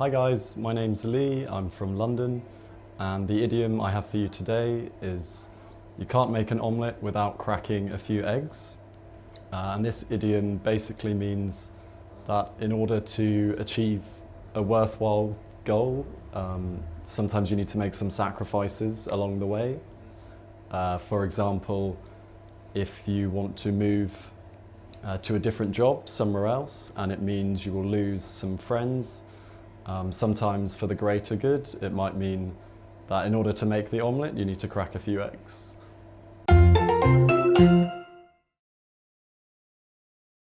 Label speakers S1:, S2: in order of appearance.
S1: Hi guys, my name's Lee, I'm from London, and the idiom I have for you today is you can't make an omelette without cracking a few eggs. And this idiom basically means that in order to achieve a worthwhile goal, sometimes you need to make some sacrifices along the way. For example, if you want to move to a different job somewhere else and it means you will lose some friends, sometimes for the greater good, it might mean that in order to make the omelette, you need to crack a few eggs.